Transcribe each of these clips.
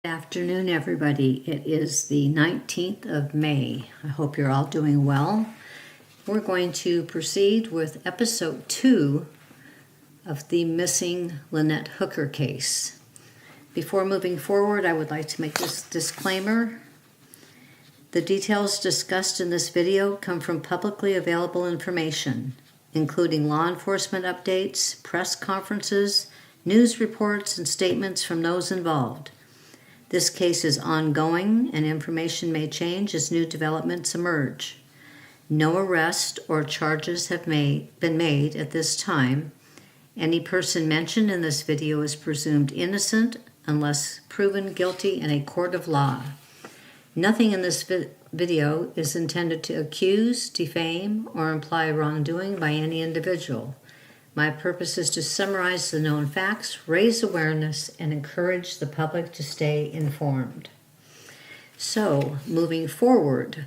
Good afternoon, everybody. It is the 19th of May. I hope you're all doing well. We're going to proceed with episode 2 of the missing Lynette Hooker case. Before moving forward, I would like to make this disclaimer. The details discussed in this video come from publicly available information, including law enforcement updates, press conferences, news reports, and statements from those involved. This case is ongoing, and information may change as new developments emerge. No arrest or charges have been made at this time. Any person mentioned in this video is presumed innocent unless proven guilty in a court of law. Nothing in this video is intended to accuse, defame, or imply wrongdoing by any individual. My purpose is to summarize the known facts, raise awareness, and encourage the public to stay informed. So, moving forward,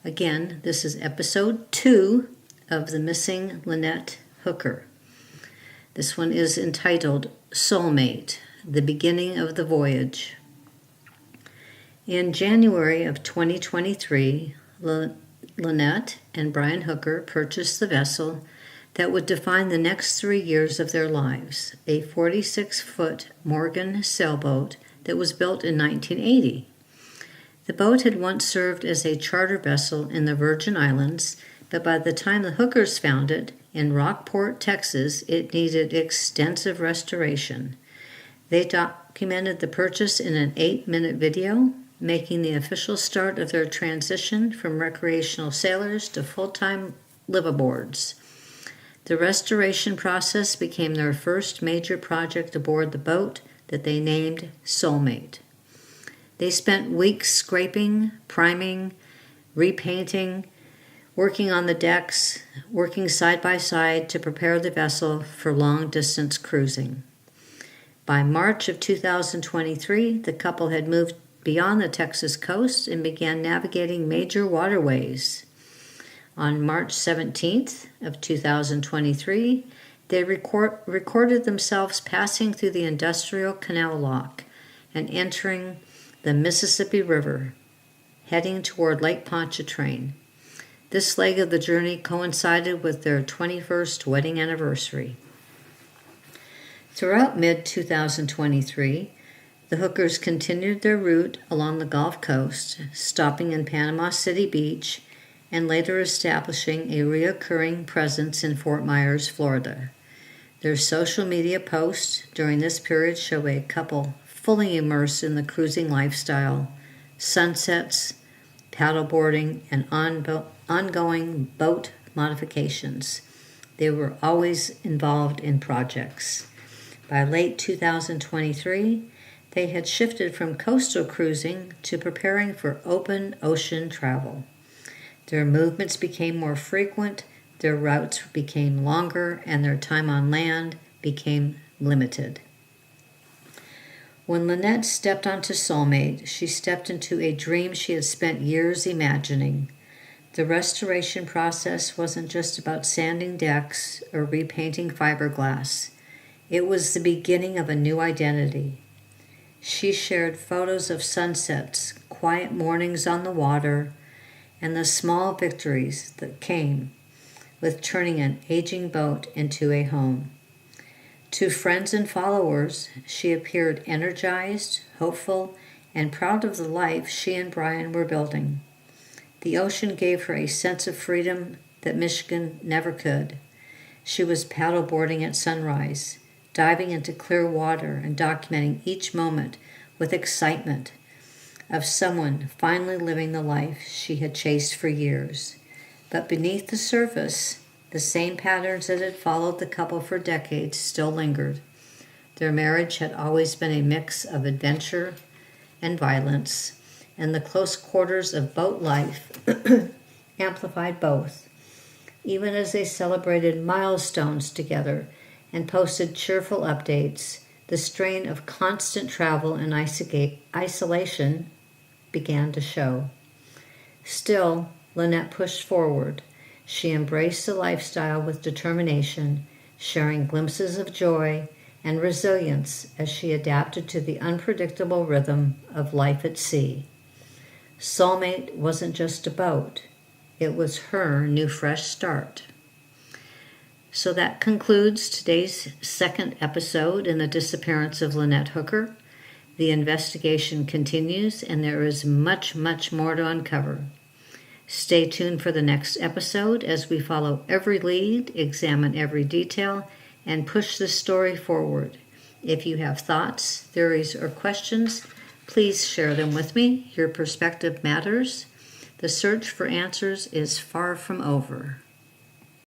again, this is episode 2 of the missing Lynette Hooker. This one is entitled Soulmate, The Beginning of the Voyage. In January of 2023, Lynette and Brian Hooker purchased the vessel that would define the next 3 years of their lives, a 46-foot Morgan sailboat that was built in 1980. The boat had once served as a charter vessel in the Virgin Islands, but by the time the Hookers found it in Rockport, Texas, it needed extensive restoration. They documented the purchase in an 8-minute video, making the official start of their transition from recreational sailors to full-time liveaboards. The restoration process became their first major project aboard the boat that they named Soulmate. They spent weeks scraping, priming, repainting, working on the decks, working side by side to prepare the vessel for long-distance cruising. By March of 2023, the couple had moved beyond the Texas coast and began navigating major waterways. On March 17th of 2023, they recorded themselves passing through the Industrial Canal Lock and entering the Mississippi River, heading toward Lake Pontchartrain. This leg of the journey coincided with their 21st wedding anniversary. Throughout mid-2023, the Hookers continued their route along the Gulf Coast, stopping in Panama City Beach and later establishing a recurring presence in Fort Myers, Florida. Their social media posts during this period show a couple fully immersed in the cruising lifestyle, sunsets, paddleboarding, and ongoing boat modifications. They were always involved in projects. By late 2023, they had shifted from coastal cruising to preparing for open ocean travel. Their movements became more frequent, their routes became longer, and their time on land became limited. When Lynette stepped onto Soulmate, she stepped into a dream she had spent years imagining. The restoration process wasn't just about sanding decks or repainting fiberglass. It was the beginning of a new identity. She shared photos of sunsets, quiet mornings on the water, and the small victories that came with turning an aging boat into a home. To friends and followers, she appeared energized, hopeful, and proud of the life she and Brian were building. The ocean gave her a sense of freedom that Michigan never could. She was paddleboarding at sunrise, diving into clear water and documenting each moment with excitement of someone finally living the life she had chased for years. But beneath the surface, the same patterns that had followed the couple for decades still lingered. Their marriage had always been a mix of adventure and violence, and the close quarters of boat life amplified both. Even as they celebrated milestones together and posted cheerful updates, the strain of constant travel and isolation began to show. Still, Lynette pushed forward. She embraced the lifestyle with determination, sharing glimpses of joy and resilience as she adapted to the unpredictable rhythm of life at sea. Soulmate wasn't just a boat, it was her new fresh start. So that concludes today's second episode in the disappearance of Lynette Hooker. The investigation continues, and there is much, much more to uncover. Stay tuned for the next episode as we follow every lead, examine every detail, and push this story forward. If you have thoughts, theories, or questions, please share them with me. Your perspective matters. The search for answers is far from over.